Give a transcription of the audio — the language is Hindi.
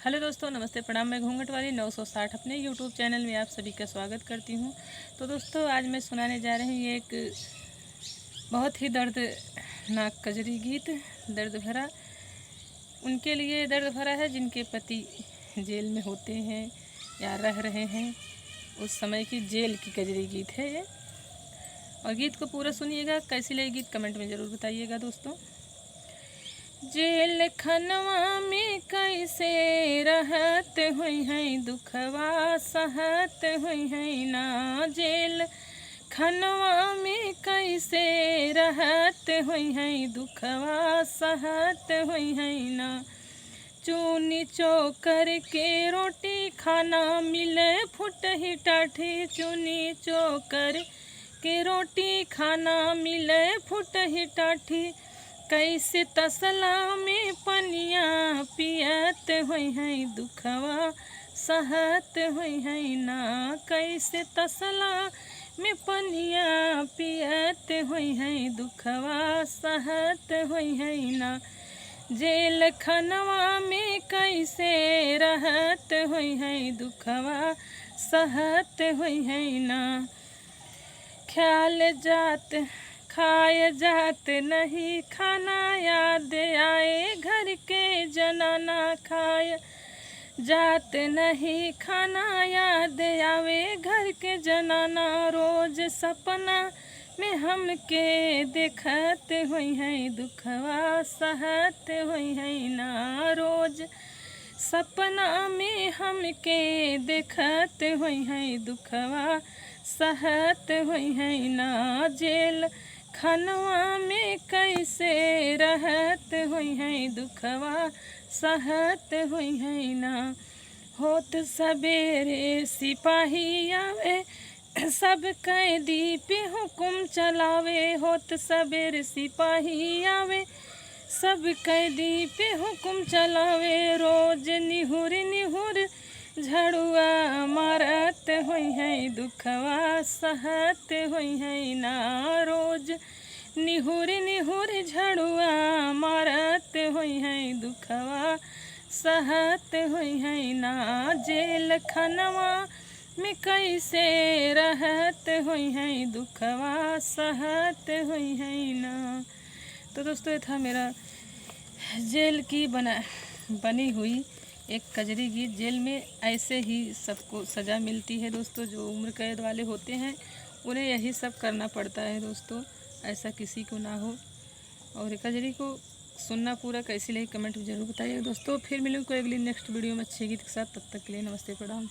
हेलो दोस्तों, नमस्ते, प्रणाम। मैं घूंघट वाली 960 अपने यूट्यूब चैनल में आप सभी का स्वागत करती हूँ। तो दोस्तों, आज मैं सुनाने जा रही हूँ एक बहुत ही दर्दनाक कजरी गीत। दर्द भरा उनके लिए दर्द भरा है जिनके पति जेल में होते हैं या रह रहे हैं। उस समय की जेल की कजरी गीत है ये। और गीत को पूरा सुनिएगा। कैसी लगी गीत कमेंट में ज़रूर बताइएगा दोस्तों। जेल खनवा में कैसे रहत हुई हैं, दुखवा सहत हुई हैं ना। जेल खनवा में कैसे रहत हुई हैं, दुखवा सहत हुई हैं ना। चूनी चोकर के रोटी खाना मिले फुट ही टाठी। चूनी चोकर के रोटी खाना मिले फुट ही टाठी। कैसे तसला में पनिया पियत हुई हैं, दुखवा सहत हुई हैं ना। कैसे तसला में पनिया पियत हुई हैं, दुखवा सहत हुई हैं ना। जेल खनवा में कैसे रहत हुई हैं, दुखवा सहत हुई हैं ना। ख्याल जात खाए जात नहीं खाना, याद आए घर के जनाना। खाए जात नहीं खाना, याद आवे घर के जनाना। रोज सपना में हमके देखत हुई हैं, दुखवा सहत हुई हैं ना। रोज सपना में हमके देखत हुई हैं, दुखवा सहत हुई हैं ना। जेल खनवा में कैसे रहत हुई हैं, दुखवा सहत हुई हैं ना। होत सबेरे सिपाही आवे, सब कैदी पे हुक्म चलावे। होत सबेरे सिपाही आवे, सब कैदी पे हुक्म चलावे। रोज निहुर निहुर झड़ुआ मारत हुई हैं, दुखवा सहत हुई हैं ना। रोज निहुर निहुर झड़ुआ मारत हुई हैं, दुखवा सहत हुई हैं ना। जेल खनवा में कैसे रहत हुई हैं, दुखवा सहत हुई हैं ना। तो दोस्तों, ये था मेरा जेल की बनी हुई एक कजरी गीत। जेल में ऐसे ही सबको सज़ा मिलती है दोस्तों। जो उम्र कैद वाले होते हैं उन्हें यही सब करना पड़ता है दोस्तों। ऐसा किसी को ना हो। और कजरी को सुनना पूरा कैसी लगी कमेंट में ज़रूर बताइएगा दोस्तों। फिर मिलूँ कोई अगली नेक्स्ट वीडियो में अच्छे गीत के साथ। तब तक के लिए नमस्ते, प्रणाम।